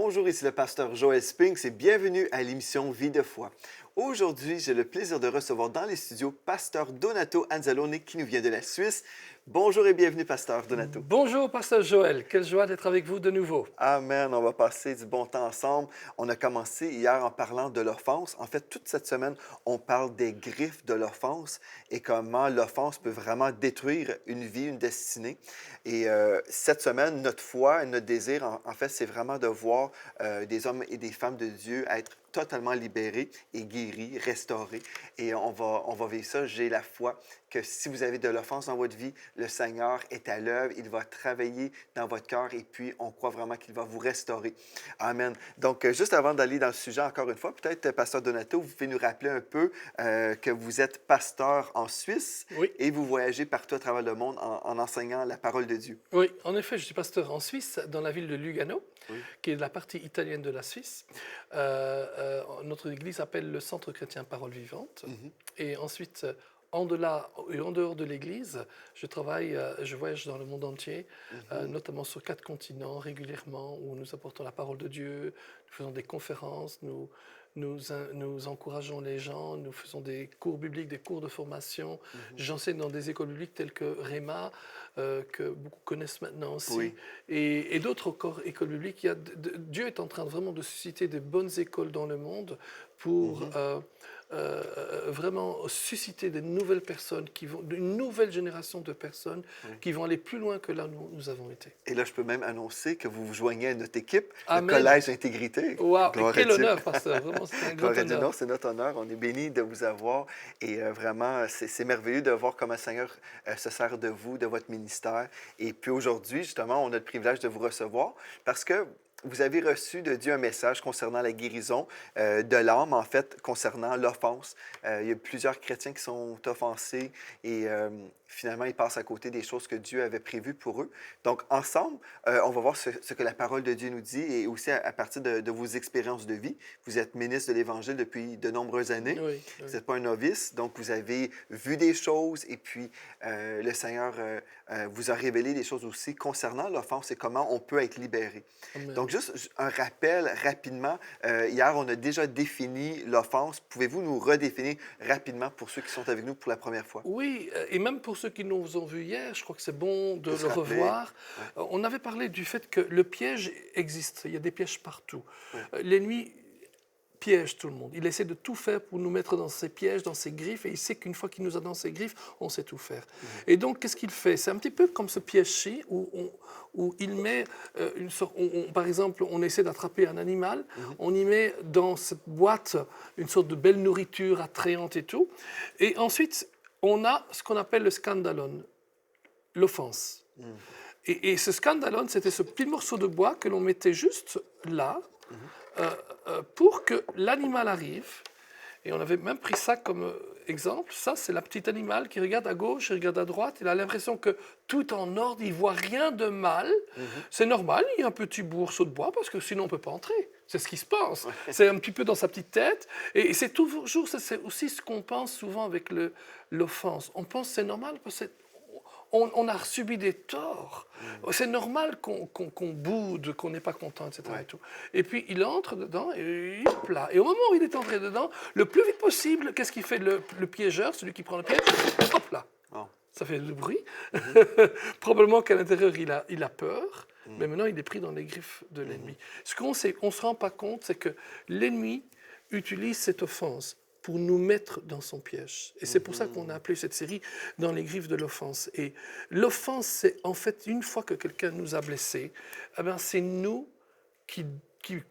Bonjour, ici le pasteur Joel Spinks et bienvenue à l'émission Vie de foi. Aujourd'hui, j'ai le plaisir de recevoir dans les studios pasteur Donato Anzalone qui nous vient de la Suisse. Bonjour et bienvenue, pasteur Donato. Bonjour, pasteur Joël. Quelle joie d'être avec vous de nouveau. Amen, on va passer du bon temps ensemble. On a commencé hier en parlant de l'offense. En fait, toute cette semaine, on parle des griffes de l'offense et comment l'offense peut vraiment détruire une vie, une destinée. Et cette semaine, notre foi et notre désir, en fait, c'est vraiment de voir des hommes et des femmes de Dieu être totalement libérés et guéris, restaurés. Et on va vivre ça. J'ai la foi que si vous avez de l'offense dans votre vie, le Seigneur est à l'œuvre. Il va travailler dans votre cœur et puis on croit vraiment qu'il va vous restaurer. Amen. Donc, juste avant d'aller dans le sujet, encore une fois, peut-être, pasteur Donato, vous pouvez nous rappeler un peu que vous êtes pasteur en Suisse Oui. et vous voyagez partout à travers le monde en enseignant la parole de Dieu. Oui, en effet, je suis pasteur en Suisse, dans la ville de Lugano, qui est la partie italienne de la Suisse. Notre église s'appelle le Centre chrétien Parole Vivante. Et ensuite, en dehors de l'église, je voyage dans le monde entier, notamment sur 4 continents régulièrement, où nous apportons la parole de Dieu, nous faisons des conférences, nous encourageons les gens, nous faisons des cours bibliques, des cours de formation. J'enseigne dans des écoles bibliques telles que Réma, que beaucoup connaissent maintenant aussi, Oui. et d'autres encore écoles bibliques. Dieu est en train vraiment de susciter des bonnes écoles dans le monde pour vraiment susciter des nouvelles personnes, une nouvelle génération de personnes qui vont aller plus loin que là où nous avons été. Et là, je peux même annoncer que vous vous joignez à notre équipe, Amen. le Collège Intégrité. Wow, Gloire à quel Dieu. honneur, pasteur. Vraiment, c'est un grand Gloire à Dieu. honneur. Non, c'est notre honneur. On est bénis de vous avoir. Et vraiment, c'est merveilleux de voir comment le Seigneur se sert de vous, de votre ministère. Et puis aujourd'hui, justement, on a le privilège de vous recevoir parce que vous avez reçu de Dieu un message concernant la guérison de l'âme, en fait, concernant l'offense. Il y a plusieurs chrétiens qui sont offensés et finalement, ils passent à côté des choses que Dieu avait prévues pour eux. Donc, ensemble, on va voir ce que la parole de Dieu nous dit et aussi à partir de vos expériences de vie. Vous êtes ministre de l'Évangile depuis de nombreuses années. Oui, Vous n'êtes pas un novice, donc vous avez vu des choses et puis le Seigneur vous a révélé des choses aussi concernant l'offense et comment on peut être libéré. Amen. Donc, juste un rappel rapidement. Hier, on a déjà défini l'offense. Pouvez-vous nous redéfinir rapidement pour ceux qui sont avec nous pour la première fois? Oui, et même pour ceux qui nous ont vus hier, je crois que c'est bon de se le rappeler. revoir. Ouais. On avait parlé du fait que le piège existe. Il y a des pièges partout. Ouais. L'ennemi piège tout le monde. Il essaie de tout faire pour nous mettre dans ses pièges, dans ses griffes, et il sait qu'une fois qu'il nous a dans ses griffes, on sait tout faire. Et donc, qu'est-ce qu'il fait? C'est un petit peu comme ce piège-ci où il met une sorte... par exemple, on essaie d'attraper un animal, on y met dans cette boîte une sorte de belle nourriture attrayante et tout, et ensuite, on a ce qu'on appelle le scandalon, l'offense. Et ce scandalon, c'était ce petit morceau de bois que l'on mettait juste là, pour que l'animal arrive. Et on avait même pris ça comme exemple. Ça, c'est la petite animal qui regarde à gauche, il regarde à droite. Il a l'impression que tout est en ordre, il ne voit rien de mal. C'est normal, il y a un petit morceau de bois parce que sinon on ne peut pas entrer. C'est ce qui se passe. C'est un petit peu dans sa petite tête. Et c'est toujours, c'est aussi ce qu'on pense souvent avec l'offense. On pense que c'est normal parce que on a subi des torts. C'est normal qu'on boude, qu'on n'est pas content, etc. Ouais. Et tout. Et puis, il entre dedans et hop là. Et au moment où il est entré dedans, le plus vite possible, qu'est-ce qu'il fait le piégeur, celui qui prend le piège? Hop là. Oh. Ça fait du bruit. Probablement qu'à l'intérieur, il a peur. Mais maintenant, il est pris dans les griffes de l'ennemi. Ce qu'on ne se rend pas compte, c'est que l'ennemi utilise cette offense pour nous mettre dans son piège. Et c'est pour ça qu'on a appelé cette série « Dans les griffes de l'offense ». Et l'offense, c'est en fait, une fois que quelqu'un nous a blessés, eh bien, c'est nous qui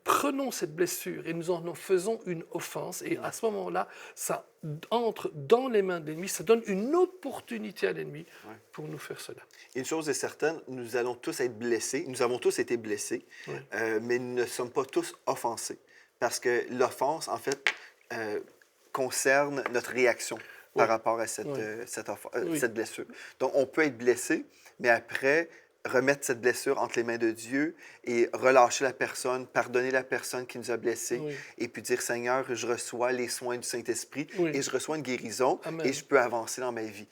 prenons cette blessure et nous en faisons une offense. Et à ce moment-là, ça entre dans les mains de l'ennemi, ça donne une opportunité à l'ennemi pour nous faire cela. Une chose est certaine, nous allons tous être blessés. Nous avons tous été blessés, mais nous ne sommes pas tous offensés. Parce que l'offense, en fait, concerne notre réaction par rapport à cette blessure. Donc, on peut être blessé, mais après, remettre cette blessure entre les mains de Dieu et relâcher la personne, pardonner la personne qui nous a blessés et puis dire, Seigneur, je reçois les soins du Saint-Esprit et je reçois une guérison. Amen. Et je peux avancer dans ma vie.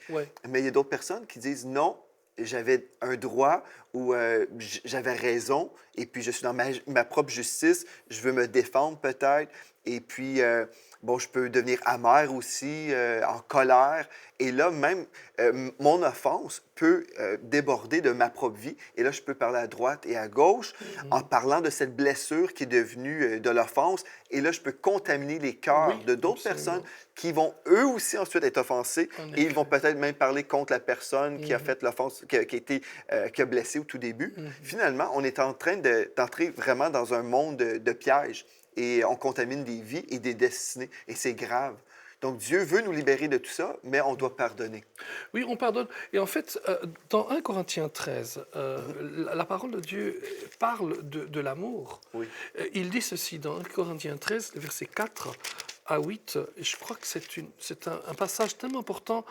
Mais il y a d'autres personnes qui disent, non, j'avais un droit où j'avais raison et puis je suis dans ma propre justice, je veux me défendre peut-être et puis, bon, je peux devenir amer aussi, en colère et là, même, mon offense peut déborder de ma propre vie et là, je peux parler à droite et à gauche en Mhm. parlant de cette blessure qui est devenue de l'offense et là, je peux contaminer les cœurs Oui, de d'autres personnes absolument. qui vont eux aussi ensuite être offensés En et ils vont effet. peut-être même parler contre la personne qui a Mhm. fait l'offense, qui a été, qui a blessé au tout début. Mhm. Finalement, on est en train d'entrer vraiment dans un monde de pièges et on contamine des vies et des destinées et c'est grave. Donc Dieu veut nous libérer de tout ça, mais on doit pardonner. Oui, on pardonne. Et en fait, dans 1 Corinthiens 13, Mhm. la parole de Dieu parle de l'amour. Oui, Il dit ceci dans 1 Corinthiens 13, le verset 4 à 8. Et je crois que c'est un passage tellement important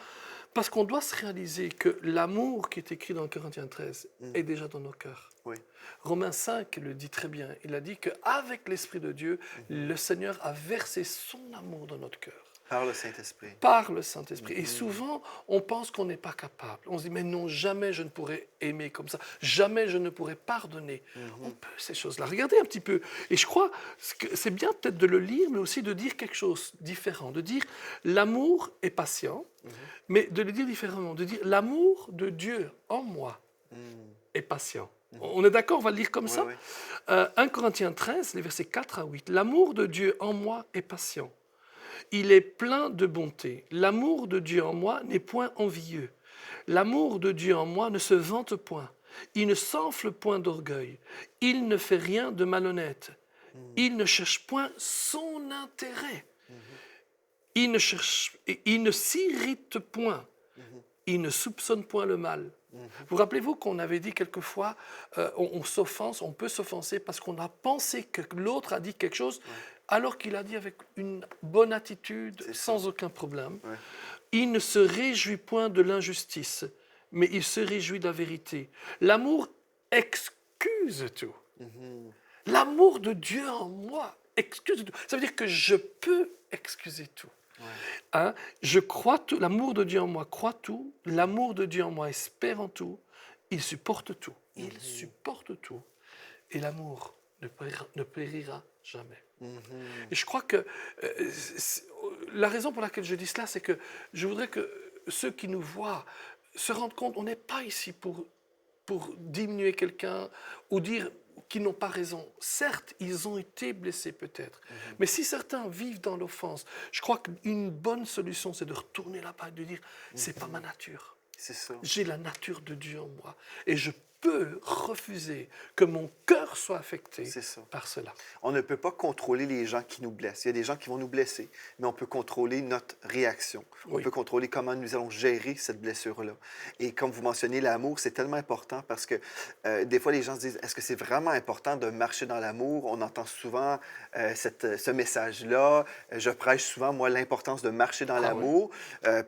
parce qu'on doit se réaliser que l'amour qui est écrit dans 1 Corinthiens 13 mhm, est déjà dans nos cœurs. oui, Romains 5 le dit très bien. Il a dit qu'avec l'Esprit de Dieu, mhm. le Seigneur a versé son amour dans notre cœur Par le Saint-Esprit. par le Saint-Esprit. Et Mhm, souvent, on pense qu'on n'est pas capable. On se dit, mais non, jamais je ne pourrais aimer comme ça. Jamais je ne pourrais pardonner. On mhm, peut ces choses-là. Regardez un petit peu. Et je crois que c'est bien peut-être de le lire, mais aussi de dire quelque chose de différent. De dire, l'amour est patient, mhm, mais de le dire différemment. De dire, l'amour de Dieu en moi mhm, est patient. mhm. On est d'accord, on va le lire comme Oui, ça. oui. 1 Corinthiens 13, les versets 4 à 8. L'amour de Dieu en moi est patient. Il est plein de bonté. L'amour de Dieu en moi n'est point envieux. L'amour de Dieu en moi ne se vante point. Il ne s'enfle point d'orgueil. Il ne fait rien de malhonnête. Mhm, Il ne cherche point son intérêt. mhm, Il ne s'irrite point. mhm, Il ne soupçonne point le mal. mhm. Vous rappelez-vous qu'on avait dit quelquefois, on s'offense, on peut s'offenser parce qu'on a pensé que l'autre a dit quelque chose Ouais, alors qu'il a dit avec une bonne attitude, c'est ça. sans aucun problème. Ouais. Il ne se réjouit point de l'injustice, mais il se réjouit de la vérité. L'amour excuse tout. Mhm, L'amour de Dieu en moi excuse tout. Ça veut dire que je peux excuser tout. ouais. Hein? Je crois tout. L'amour de Dieu en moi croit tout. L'amour de Dieu en moi espère en tout. Il supporte tout. Il Mhm, supporte tout. Et l'amour ne périra jamais. mhm. Et je crois que la raison pour laquelle je dis cela, c'est que je voudrais que ceux qui nous voient se rendent compte qu'on n'est pas ici pour diminuer quelqu'un ou dire qu'ils n'ont pas raison. Certes, ils ont été blessés peut-être. Mhm. Mais si certains vivent dans l'offense, je crois qu'une bonne solution, c'est de retourner là-bas et de dire, c'est pas ma nature. C'est ça. J'ai la nature de Dieu en moi. Et je peux refuser que mon cœur soit affecté C'est ça. par cela. On ne peut pas contrôler les gens qui nous blessent. Il y a des gens qui vont nous blesser, mais on peut contrôler notre réaction. On Oui. peut contrôler comment nous allons gérer cette blessure-là. Et comme vous mentionnez, l'amour, c'est tellement important parce que des fois, les gens se disent, est-ce que c'est vraiment important de marcher dans l'amour? On entend souvent ce message-là. Je prêche souvent, moi, l'importance de marcher dans Ah oui. l'amour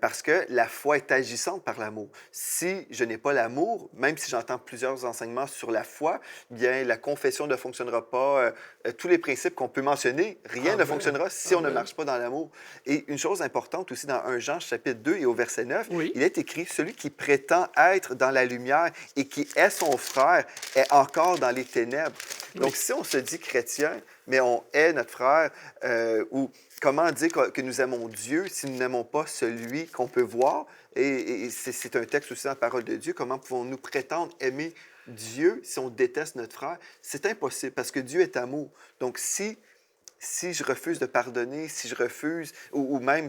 parce que la foi est agissante par l'amour. Si je n'ai pas l'amour, même si j'entends plusieurs enseignements sur la foi, bien, la confession ne fonctionnera pas. Tous les principes qu'on peut mentionner, rien ne Amen. fonctionnera si on ne Amen. marche pas dans l'amour. Et une chose importante aussi dans 1 Jean chapitre 2 et au verset 9, Oui. il est écrit, celui qui prétend être dans la lumière et qui est son frère est encore dans les ténèbres. Oui. Donc, si on se dit chrétien, mais on est notre frère, ou comment dire que nous aimons Dieu si nous n'aimons pas celui qu'on peut voir? Et c'est un texte aussi dans la parole de Dieu. Comment pouvons-nous prétendre aimer Dieu si on déteste notre frère? C'est impossible parce que Dieu est amour. Donc, si je refuse de pardonner, si je refuse, ou même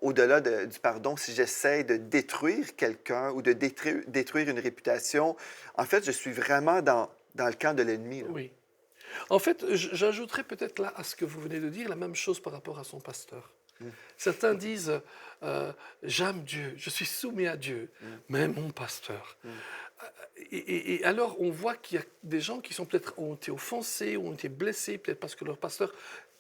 au-delà du pardon, si j'essaie de détruire quelqu'un ou de détruire une réputation, en fait, je suis vraiment dans le camp de l'ennemi, là. Oui. En fait, j'ajouterais peut-être là à ce que vous venez de dire la même chose par rapport à son pasteur. Mm, Certains disent j'aime Dieu, je suis soumis à Dieu, mm, mais mon pasteur. mm, Et alors, on voit qu'il y a des gens qui sont peut-être ont été offensés, ont été blessés, peut-être parce que leur pasteur.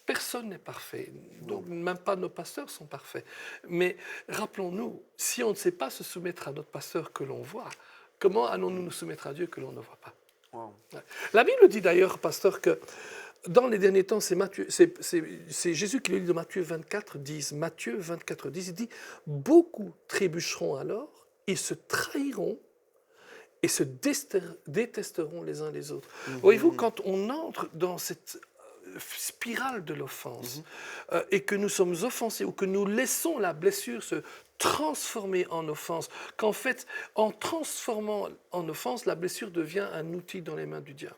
Personne n'est parfait, non, donc même pas nos pasteurs sont parfaits. Mais rappelons-nous, si on ne sait pas se soumettre à notre pasteur que l'on voit, comment allons-nous nous soumettre à Dieu que l'on ne voit pas? wow. Ouais. La Bible dit d'ailleurs, pasteur, que dans les derniers temps, c'est Jésus qui le dit dans Matthieu 24, 10. Matthieu 24, 10, il dit, beaucoup trébucheront alors, ils se trahiront, et se détesteront les uns les autres. Voyez-vous, quand on entre dans cette spirale de l'offense et que nous sommes offensés ou que nous laissons la blessure se transformer en offense, qu'en fait, en transformant en offense, la blessure devient un outil dans les mains du diable.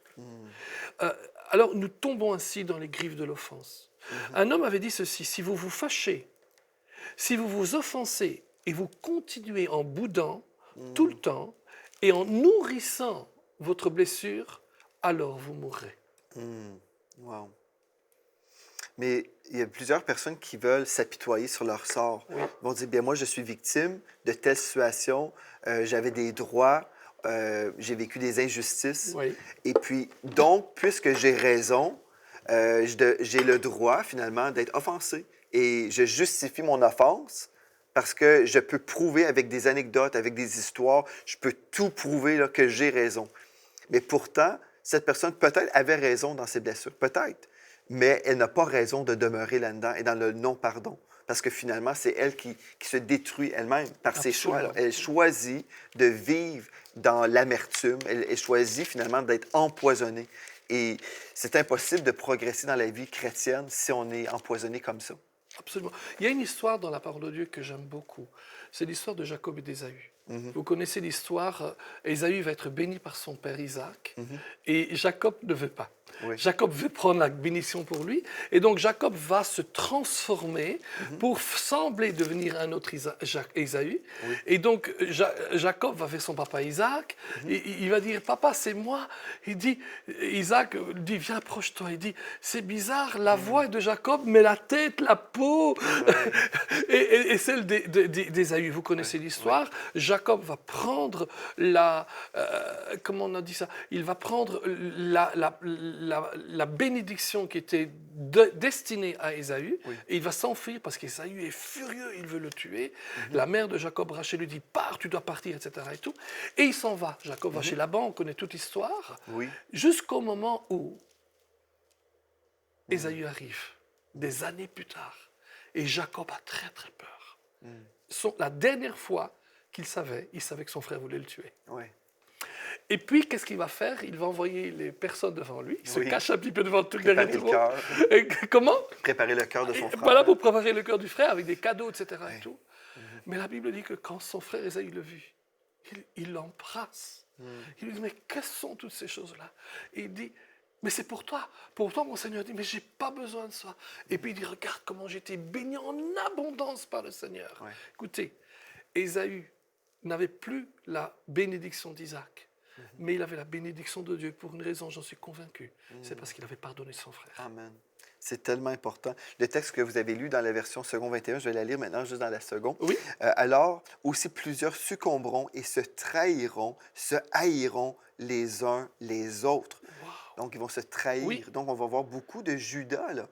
Euh, alors nous tombons ainsi dans les griffes de l'offense. Un homme avait dit ceci: si vous vous fâchez, si vous vous offensez et vous continuez en boudant tout le temps et en nourrissant votre blessure, alors vous mourrez. Wow. Mais il y a plusieurs personnes qui veulent s'apitoyer sur leur sort. Oui. Ils vont dire, bien moi, je suis victime de telle situation, j'avais des droits, j'ai vécu des injustices. Oui. Et puis, donc, puisque j'ai raison, j'ai le droit, finalement, d'être offensé. Et je justifie mon offense parce que je peux prouver avec des anecdotes, avec des histoires, je peux tout prouver là, que j'ai raison. Mais pourtant, cette personne peut-être avait raison dans ses blessures, peut-être, mais elle n'a pas raison de demeurer là-dedans et dans le non-pardon. Parce que finalement, c'est elle qui se détruit elle-même par ses choix. Là. Elle choisit de vivre dans l'amertume. Elle choisit finalement d'être empoisonnée. Et c'est impossible de progresser dans la vie chrétienne si on est empoisonné comme ça. Absolument. Il y a une histoire dans la parole de Dieu que j'aime beaucoup. C'est l'histoire de Jacob et d'Ésaü. Vous connaissez l'histoire, Ésaü va être béni par son père Isaac, et Jacob ne veut pas. Oui. Jacob veut prendre la bénédiction pour lui, et donc Jacob va se transformer pour sembler devenir un autre Ésaü. Oui. Et donc Jacob va vers son papa Isaac, et il va dire, papa, c'est moi. Il dit, Isaac dit, viens, approche-toi. Il dit, c'est bizarre, la voix est de Jacob, mais la tête, la peau, et celle d'Ésaü. Vous connaissez l'histoire. Jacob va prendre comment on a dit ça? Il va prendre la bénédiction qui était destinée à Ésaü, et il va s'enfuir parce qu'Ésaü est furieux, il veut le tuer. La mère de Jacob, Rachel, lui dit, pars, tu dois partir, etc. Et, tout. Et il s'en va. Jacob va chez Laban, on connaît toute l'histoire, jusqu'au moment où Ésaü arrive, des années plus tard. Et Jacob a très, très peur. La dernière fois qu'il savait, il savait que son frère voulait le tuer. Oui. Et puis, qu'est-ce qu'il va faire? Il va envoyer les personnes devant lui. Il se cache un petit peu devant tout Préparer le cœur. Comment? Préparer le cœur de son frère. Voilà, pour préparer le cœur du frère avec des cadeaux, etc. Et tout. Mais la Bible dit que quand son frère Ésaü le vit, il l'embrasse. Il lui dit, mais quelles sont toutes ces choses-là? Et il dit, mais c'est pour toi. Pourtant, mon Seigneur dit, mais je n'ai pas besoin de ça. Et puis il dit, regarde comment j'ai été béni en abondance par le Seigneur. Écoutez, Ésaü n'avait plus la bénédiction d'Isaac, mais il avait la bénédiction de Dieu pour une raison, j'en suis convaincu. C'est parce qu'il avait pardonné son frère. Amen. C'est tellement important. Le texte que vous avez lu dans la version second 21, je vais la lire maintenant juste dans la seconde. Oui. Alors, aussi plusieurs succomberont et se trahiront, se haïront les uns les autres. Wow. Donc, ils vont se trahir. Oui. Donc, on va voir beaucoup de Judas là,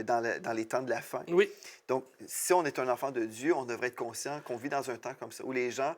dans les temps de la fin. Oui. Donc, si on est un enfant de Dieu, on devrait être conscient qu'on vit dans un temps comme ça, où les gens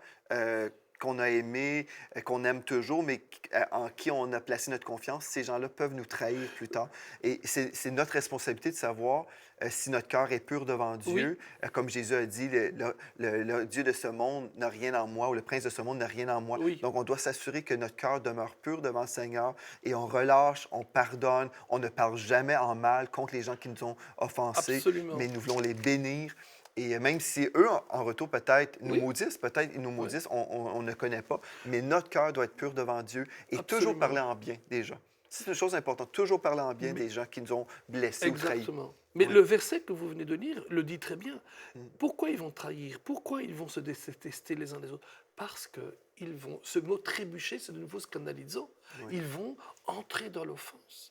qu'on a aimés, qu'on aime toujours, mais en qui on a placé notre confiance, ces gens-là peuvent nous trahir plus tard. Et c'est notre responsabilité de savoir si notre cœur est pur devant Dieu. Comme Jésus a dit, le Dieu de ce monde n'a rien en moi, ou le prince de ce monde n'a rien en moi. Oui. Donc, on doit s'assurer que notre cœur demeure pur devant le Seigneur et on relâche, on pardonne, on ne parle jamais en mal contre les gens qui nous ont offensés, Absolument. mais nous voulons les bénir. Et même si eux, en retour, peut-être nous maudissent, peut-être ils nous maudissent, on ne connaît pas, mais notre cœur doit être pur devant Dieu et toujours parler en bien des gens. C'est une chose importante, toujours parler en bien des gens qui nous ont blessés ou trahis. Exactement. Mais le verset que vous venez de lire le dit très bien. Pourquoi ils vont trahir? Pourquoi ils vont se détester les uns les autres? Parce qu'ils vont, ce mot trébucher, c'est de nouveau scandalizo. Ils vont entrer dans l'offense.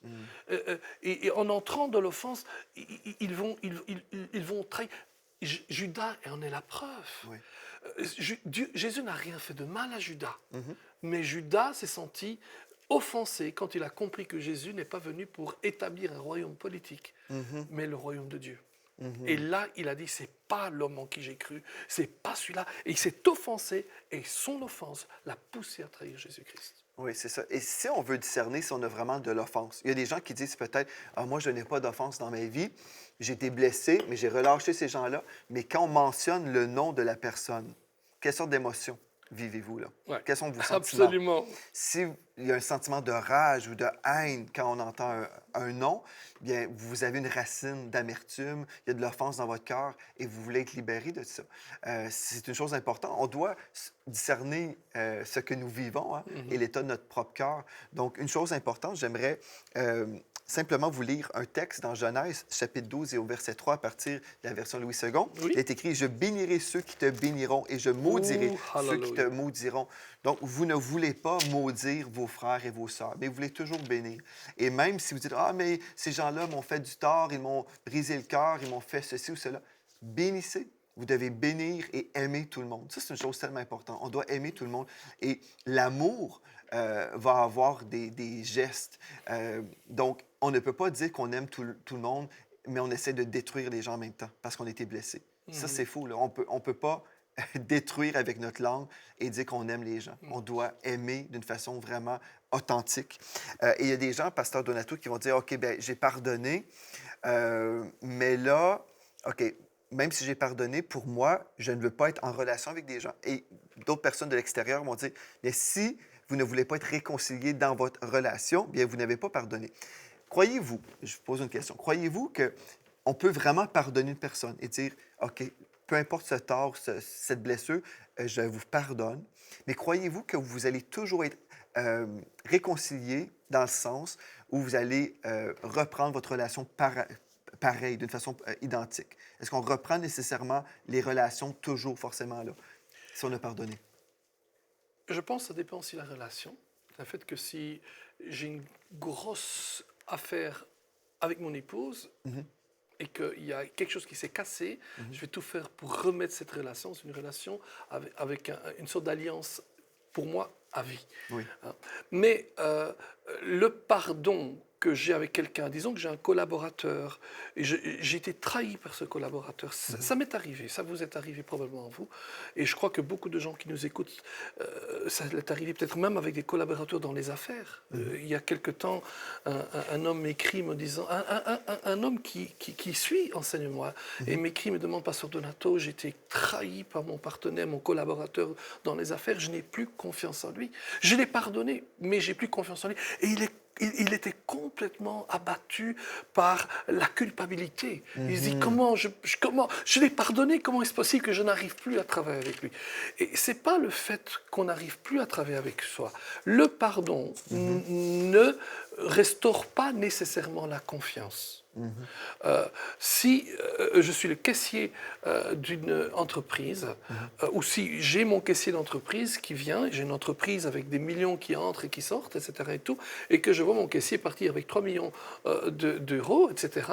Et en entrant dans l'offense, ils vont trahir. Judas en est la preuve. Jésus n'a rien fait de mal à Judas. Mais Judas s'est senti offensé quand il a compris que Jésus n'est pas venu pour établir un royaume politique, mais le royaume de Dieu. Et là, il a dit, c'est pas l'homme en qui j'ai cru, c'est pas celui-là. Et il s'est offensé, et son offense l'a poussé à trahir Jésus-Christ. Oui, c'est ça. Et si on veut discerner si on a vraiment de l'offense, il y a des gens qui disent peut-être, ah, moi, je n'ai pas d'offense dans ma vie, j'ai été blessé, mais j'ai relâché ces gens-là. Mais quand on mentionne le nom de la personne, quelle sorte d'émotion? vivez-vous, là? Ouais. Quels sont vos sentiments? Absolument. S'il y a un sentiment de rage ou de haine quand on entend un non, bien, vous avez une racine d'amertume, il y a de l'offense dans votre cœur et vous voulez être libéré de ça. C'est une chose importante. On doit discerner ce que nous vivons, hein, et l'état de notre propre cœur. Donc, une chose importante, j'aimerais simplement vous lire un texte dans Genèse, chapitre 12 et au verset 3, à partir de la version Louis II. Oui. Il est écrit « Je bénirai ceux qui te béniront et je maudirai Ouh, ceux qui te hallelujah. maudiront. » Donc, vous ne voulez pas maudire vos frères et vos sœurs, mais vous voulez toujours bénir. Et même si vous dites « Ah, mais ces gens-là m'ont fait du tort, ils m'ont brisé le cœur, ils m'ont fait ceci ou cela », bénissez. Vous devez bénir et aimer tout le monde. Ça, c'est une chose tellement importante. On doit aimer tout le monde. Et l'amour va avoir des gestes. Donc, on ne peut pas dire qu'on aime tout le monde, mais on essaie de détruire les gens en même temps parce qu'on a été blessé. Ça, c'est fou, là. On peut pas détruire avec notre langue et dire qu'on aime les gens. On doit aimer d'une façon vraiment authentique. Et il y a des gens, Pasteur Donato, qui vont dire, OK, bien, j'ai pardonné, mais là, OK, même si j'ai pardonné, pour moi, je ne veux pas être en relation avec des gens. Et d'autres personnes de l'extérieur vont dire, mais si vous ne voulez pas être réconcilié dans votre relation, bien, vous n'avez pas pardonné. Croyez-vous, je vous pose une question, croyez-vous qu'on peut vraiment pardonner une personne et dire, OK, peu importe ce tort, cette blessure, je vous pardonne, mais croyez-vous que vous allez toujours être réconcilié dans le sens où vous allez reprendre votre relation pareil, d'une façon identique? Est-ce qu'on reprend nécessairement les relations toujours forcément là, si on a pardonné? Je pense que ça dépend aussi de la relation. Le fait que si j'ai une grosse affaire avec mon épouse et qu'il y a quelque chose qui s'est cassé, je vais tout faire pour remettre cette relation. C'est une relation avec une sorte d'alliance, pour moi, à vie. Oui. Mais le pardon que j'ai avec quelqu'un, disons que j'ai un collaborateur, et j'ai été trahi par ce collaborateur. Ça m'est arrivé, ça vous est arrivé probablement à vous, et je crois que beaucoup de gens qui nous écoutent, ça l'est arrivé peut-être même avec des collaborateurs dans les affaires. Il y a quelque temps, un homme m'écrit me disant, un homme qui suit Enseigne-moi, et m'écrit, me demande, Pasteur Donato, j'ai été trahi par mon partenaire, mon collaborateur dans les affaires, je n'ai plus confiance en lui. Je l'ai pardonné, mais j'ai plus confiance en lui. Et il était complètement abattu par la culpabilité. Il se dit, comment je l'ai pardonné, comment est-ce possible que je n'arrive plus à travailler avec lui? Et ce n'est pas le fait qu'on n'arrive plus à travailler avec soi. Le pardon ne restaure pas nécessairement la confiance. Si je suis le caissier d'une entreprise, ou si j'ai mon caissier d'entreprise qui vient, j'ai une entreprise avec des millions qui entrent et qui sortent, etc., et que je vois mon caissier partir avec 3 millions d'euros, etc.,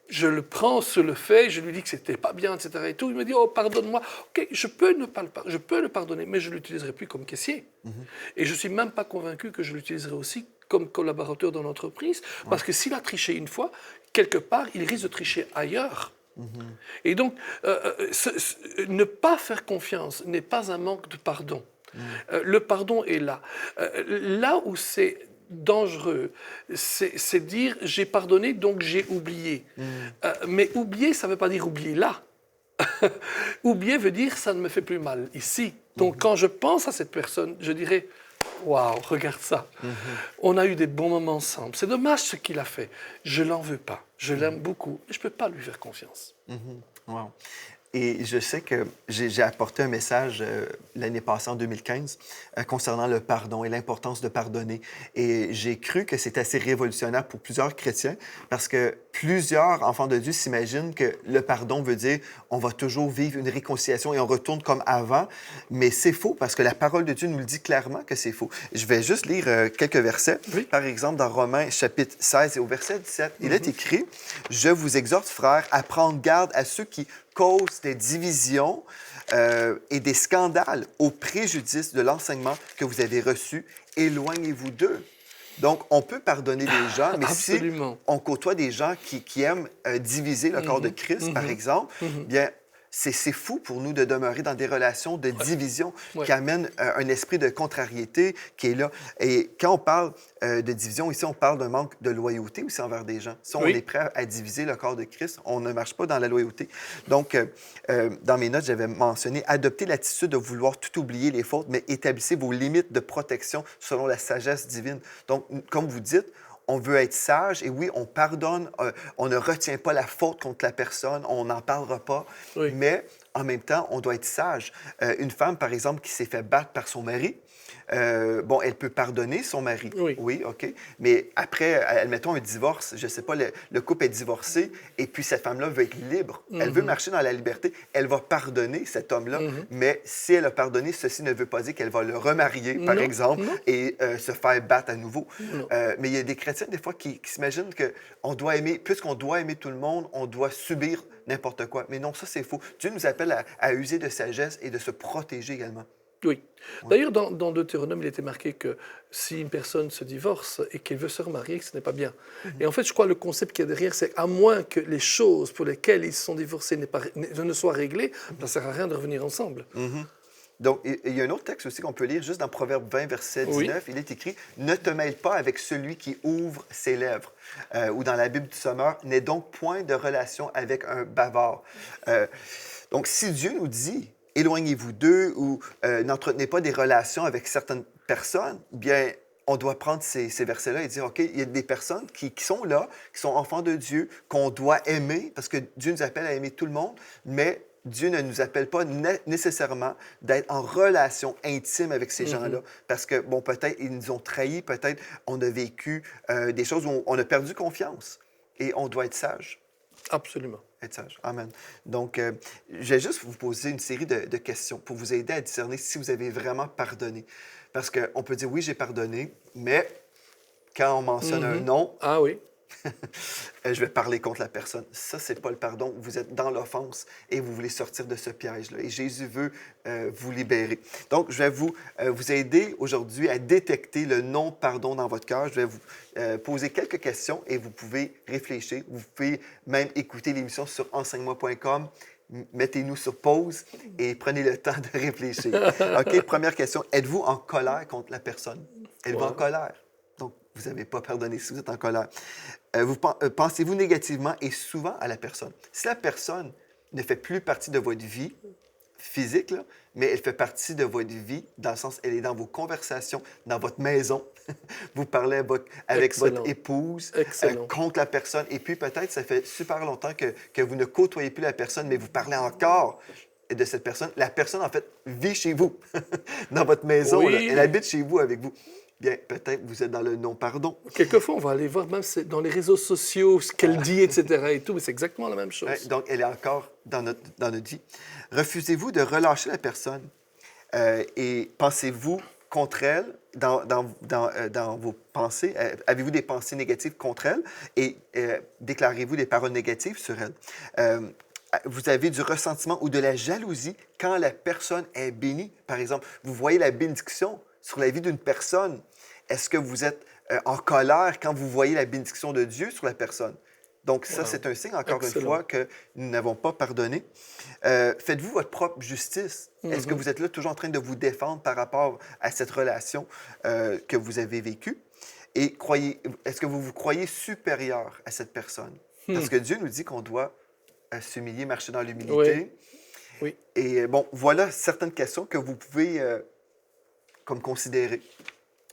je le prends sur le fait, je lui dis que c'était pas bien, etc., il me dit, oh, pardonne-moi. OK, je peux le pardonner, mais je ne l'utiliserai plus comme caissier. Et je ne suis même pas convaincu que je l'utiliserai aussi comme collaborateur dans l'entreprise, parce que s'il a triché une fois, quelque part, il risque de tricher ailleurs. Et donc, ne pas faire confiance n'est pas un manque de pardon. Le pardon est là. Là où c'est dangereux, c'est dire j'ai pardonné, donc j'ai oublié. Mais oublier, ça ne veut pas dire oublier là. Oublier veut dire ça ne me fait plus mal ici. Donc quand je pense à cette personne, je dirais waouh, regarde ça. On a eu des bons moments ensemble. C'est dommage ce qu'il a fait. Je l'en veux pas. Je l'aime beaucoup. Je ne peux pas lui faire confiance. Wow. Et je sais que j'ai apporté un message l'année passée, en 2015, concernant le pardon et l'importance de pardonner. Et j'ai cru que c'était assez révolutionnaire pour plusieurs chrétiens parce que plusieurs enfants de Dieu s'imaginent que le pardon veut dire on va toujours vivre une réconciliation et on retourne comme avant. Mais c'est faux parce que la parole de Dieu nous le dit clairement que c'est faux. Je vais juste lire quelques versets. Oui. Par exemple, dans Romains chapitre 16 et au verset 17, il est écrit « Je vous exhorte, frères, à prendre garde à ceux qui causent des divisions et des scandales au préjudice de l'enseignement que vous avez reçu. Éloignez-vous d'eux. » Donc, on peut pardonner les gens, mais Absolument. si on côtoie des gens qui aiment diviser le corps de Christ, par exemple, bien, c'est fou pour nous de demeurer dans des relations de division Ouais. qui amènent un esprit de contrariété qui est là. Et quand on parle de division, ici, on parle d'un manque de loyauté aussi envers des gens. Si on Oui. est prêt à diviser le corps de Christ, on ne marche pas dans la loyauté. Donc, dans mes notes, j'avais mentionné adopter l'attitude de vouloir tout oublier les fautes, mais établissez vos limites de protection selon la sagesse divine. Donc, comme vous dites, on veut être sage et oui, on pardonne, on ne retient pas la faute contre la personne, on n'en parlera pas, Oui. mais en même temps, on doit être sage. Une femme, par exemple, qui s'est fait battre par son mari, bon, elle peut pardonner son mari. Oui. Oui, OK. Mais après, admettons un divorce, je ne sais pas, le couple est divorcé et puis cette femme-là veut être libre. Elle veut marcher dans la liberté. Elle va pardonner cet homme-là. Mais si elle a pardonné, ceci ne veut pas dire qu'elle va le remarier, par Non, exemple, non. et se faire battre à nouveau. Non. Mais il y a des chrétiens, des fois, qui s'imaginent qu'on doit aimer, puisqu'on doit aimer tout le monde, on doit subir n'importe quoi. Mais non, ça, c'est faux. Dieu nous appelle à user de sagesse et de se protéger également. Oui. D'ailleurs, dans Deutéronome, il était marqué que si une personne se divorce et qu'elle veut se remarier, que ce n'est pas bien. Et en fait, je crois que le concept qu'il y a derrière, c'est à moins que les choses pour lesquelles ils se sont divorcés ne soient réglées, ça ne sert à rien de revenir ensemble. Donc, il y a un autre texte aussi qu'on peut lire, juste dans Proverbe 20, verset 19. Oui. Il est écrit « Ne te mêle pas avec celui qui ouvre ses lèvres. Ou dans la Bible du Sommeur, « N'aie donc point de relation avec un bavard. Donc, si Dieu nous dit « Éloignez-vous d'eux » ou « N'entretenez pas des relations avec certaines personnes », bien, on doit prendre ces versets-là et dire, OK, il y a des personnes qui sont là, qui sont enfants de Dieu, qu'on doit aimer, parce que Dieu nous appelle à aimer tout le monde, mais Dieu ne nous appelle pas nécessairement d'être en relation intime avec ces gens-là, parce que, bon, peut-être ils nous ont trahis, peut-être on a vécu des choses où on a perdu confiance, et on doit être sage. Absolument. Être sage. Amen. Donc, je vais juste vous poser une série de questions pour vous aider à discerner si vous avez vraiment pardonné. Parce qu'on peut dire, oui, j'ai pardonné, mais quand on mentionne un non, Ah oui. je vais parler contre la personne. Ça, c'est pas le pardon. Vous êtes dans l'offense et vous voulez sortir de ce piège-là. Et Jésus veut vous libérer. Donc, je vais vous aider aujourd'hui à détecter le non-pardon dans votre cœur. Je vais vous poser quelques questions et vous pouvez réfléchir. Vous pouvez même écouter l'émission sur enseigne-moi.com. Mettez-nous sur pause et prenez le temps de réfléchir. OK, première question. Êtes-vous en colère contre la personne? Êtes-vous en colère? Donc, vous n'avez pas pardonné si vous êtes en colère. Pensez-vous négativement et souvent à la personne? Si la personne ne fait plus partie de votre vie physique, là, mais elle fait partie de votre vie, dans le sens, elle est dans vos conversations, dans votre maison, vous parlez avec votre épouse, contre la personne, et puis peut-être ça fait super longtemps que vous ne côtoyez plus la personne, mais vous parlez encore de cette personne. La personne, en fait, vit chez vous, dans votre maison, Oui. là. Elle habite chez vous avec vous. Bien, peut-être vous êtes dans le non-pardon. Quelquefois, on va aller voir même dans les réseaux sociaux ce qu'elle dit, etc. et tout, mais c'est exactement la même chose. Ouais, donc, elle est encore dans notre vie. Refusez-vous de relâcher la personne et pensez-vous contre elle dans vos pensées? Avez-vous des pensées négatives contre elle et déclarez-vous des paroles négatives sur elle? Vous avez du ressentiment ou de la jalousie quand la personne est bénie. Par exemple, vous voyez la bénédiction sur la vie d'une personne. Est-ce que vous êtes en colère quand vous voyez la bénédiction de Dieu sur la personne? Donc, ça, c'est un signe, encore une fois, que nous n'avons pas pardonné. Faites-vous votre propre justice? Est-ce que vous êtes là toujours en train de vous défendre par rapport à cette relation que vous avez vécue? Et est-ce que vous vous croyez supérieur à cette personne? Parce que Dieu nous dit qu'on doit s'humilier, marcher dans l'humilité. Oui. Et bon, voilà certaines questions que vous pouvez comme considérer.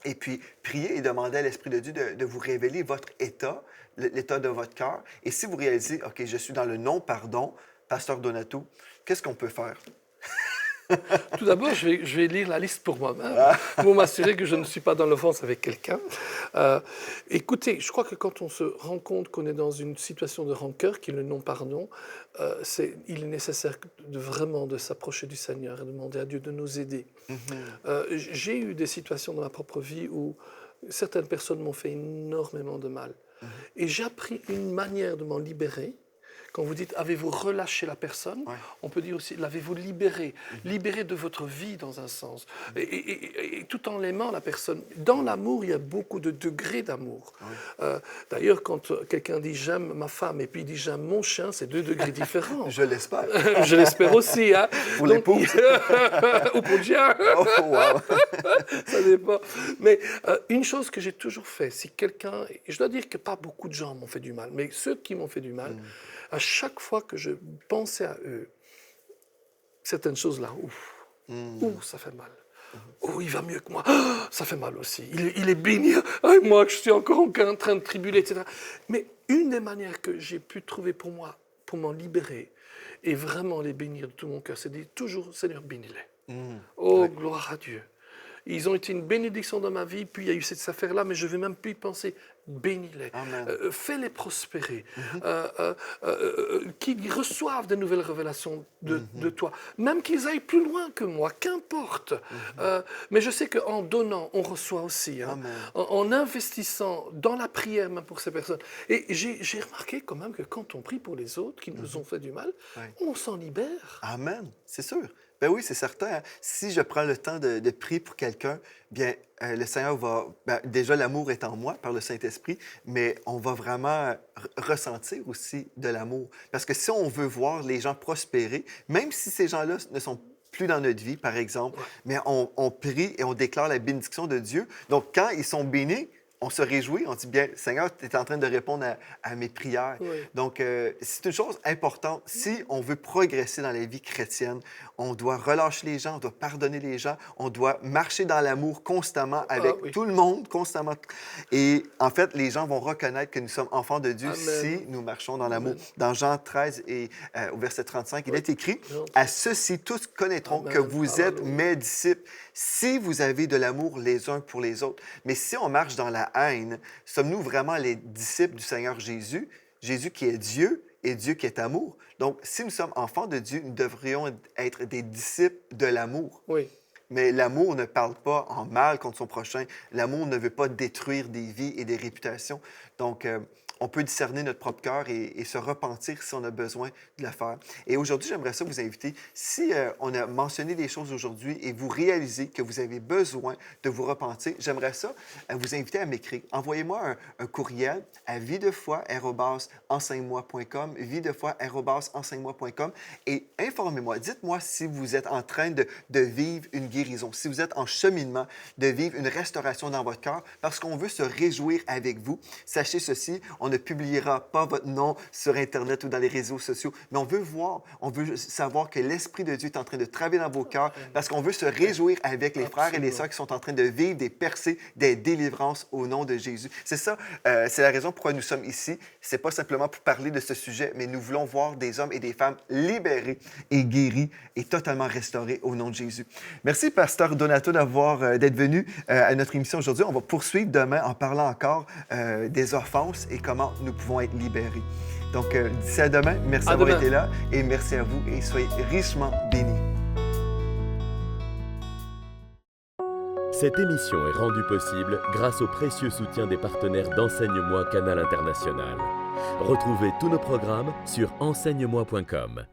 Et puis, priez et demandez à l'Esprit de Dieu de vous révéler votre état, l'état de votre cœur. Et si vous réalisez, OK, je suis dans le non-pardon, Pasteur Donato, qu'est-ce qu'on peut faire? Tout d'abord, je vais lire la liste pour moi-même, pour m'assurer que je ne suis pas dans l'offense avec quelqu'un. Écoutez, je crois que quand on se rend compte qu'on est dans une situation de rancœur, qui est le non-pardon, il est nécessaire vraiment de s'approcher du Seigneur et de demander à Dieu de nous aider. J'ai eu des situations dans ma propre vie où certaines personnes m'ont fait énormément de mal. Et j'ai appris une manière de m'en libérer. Quand vous dites avez-vous relâché la personne, Ouais. on peut dire aussi l'avez-vous libéré, libéré de votre vie dans un sens, et tout en l'aimant la personne. Dans l'amour, il y a beaucoup de degrés d'amour. D'ailleurs, quand quelqu'un dit j'aime ma femme et puis il dit j'aime mon chien, c'est 2 degrés différents. Je l'espère. Je l'espère aussi. Hein. Pour Donc, l'épouse. ou pour le chien. Oh, wow. Ça dépend. Mais une chose que j'ai toujours fait, si quelqu'un, et je dois dire que pas beaucoup de gens m'ont fait du mal, mais ceux qui m'ont fait du mal, à chaque fois que je pensais à eux, certaines choses là, ouf, ça fait mal. Oh, il va mieux que moi. Ah, ça fait mal aussi. Il est béni. Ah, moi, je suis encore en train de tribuler, etc. Mais une des manières que j'ai pu trouver pour moi, pour m'en libérer, et vraiment les bénir de tout mon cœur, c'est de dire toujours, Seigneur, bénis-les. Oh, Ouais. gloire à Dieu. Ils ont été une bénédiction dans ma vie, puis il y a eu cette affaire-là, mais je ne vais même plus y penser. Bénis-les, Amen. fais-les prospérer, qu'ils reçoivent de nouvelles révélations de toi, même qu'ils aillent plus loin que moi, qu'importe. Mais je sais qu'en donnant, on reçoit aussi, hein, Amen. en investissant dans la prière même pour ces personnes. Et j'ai remarqué quand même que quand on prie pour les autres qui nous ont fait du mal, Ouais. on s'en libère. Amen, c'est sûr. Ben oui, c'est certain, hein. Si je prends le temps de prier pour quelqu'un, bien, le Seigneur va... ben, déjà, l'amour est en moi par le Saint-Esprit, mais on va vraiment ressentir aussi de l'amour. Parce que si on veut voir les gens prospérer, même si ces gens-là ne sont plus dans notre vie, par exemple, mais on prie et on déclare la bénédiction de Dieu. Donc, quand ils sont bénis, on se réjouit, on dit bien, Seigneur, tu es en train de répondre à mes prières. Oui. Donc, c'est une chose importante. Si on veut progresser dans la vie chrétienne, on doit relâcher les gens, on doit pardonner les gens, on doit marcher dans l'amour constamment avec oui. tout le monde, constamment. Et en fait, les gens vont reconnaître que nous sommes enfants de Dieu Amen. si nous marchons dans l'amour. Amen. Dans Jean 13 et au verset 35, il est écrit Jean « À ceux-ci, tous connaîtront Amen. que vous êtes Alléluia. mes disciples si vous avez de l'amour les uns pour les autres. » Mais si on marche dans la haine, sommes-nous vraiment les disciples du Seigneur Jésus? Jésus qui est Dieu et Dieu qui est amour. Donc, si nous sommes enfants de Dieu, nous devrions être des disciples de l'amour. Oui. Mais l'amour ne parle pas en mal contre son prochain. L'amour ne veut pas détruire des vies et des réputations. Donc, on peut discerner notre propre cœur et se repentir si on a besoin de le faire. Et aujourd'hui, j'aimerais ça vous inviter, si on a mentionné des choses aujourd'hui et vous réalisez que vous avez besoin de vous repentir, j'aimerais ça vous inviter à m'écrire. Envoyez-moi un courriel à videfoi@enseigne-moi.com, videfoi@enseigne-moi.com et informez-moi. Dites-moi si vous êtes en train de vivre une guérison, si vous êtes en cheminement de vivre une restauration dans votre cœur, parce qu'on veut se réjouir avec vous. Sachez ceci, on ne publiera pas votre nom sur Internet ou dans les réseaux sociaux, mais on veut savoir que l'Esprit de Dieu est en train de travailler dans vos cœurs parce qu'on veut se réjouir avec les frères et les sœurs qui sont en train de vivre des percées, des délivrances au nom de Jésus. C'est ça, c'est la raison pourquoi nous sommes ici. C'est pas simplement pour parler de ce sujet, mais nous voulons voir des hommes et des femmes libérés et guéris et totalement restaurés au nom de Jésus. Merci, Pasteur Donato, d'être venu à notre émission aujourd'hui. On va poursuivre demain en parlant encore des offenses et comment nous pouvons être libérés. Donc, d'ici à demain, merci d'avoir été là et merci à vous et soyez richement bénis. Cette émission est rendue possible grâce au précieux soutien des partenaires d'Enseigne-moi Canal International. Retrouvez tous nos programmes sur enseigne-moi.com.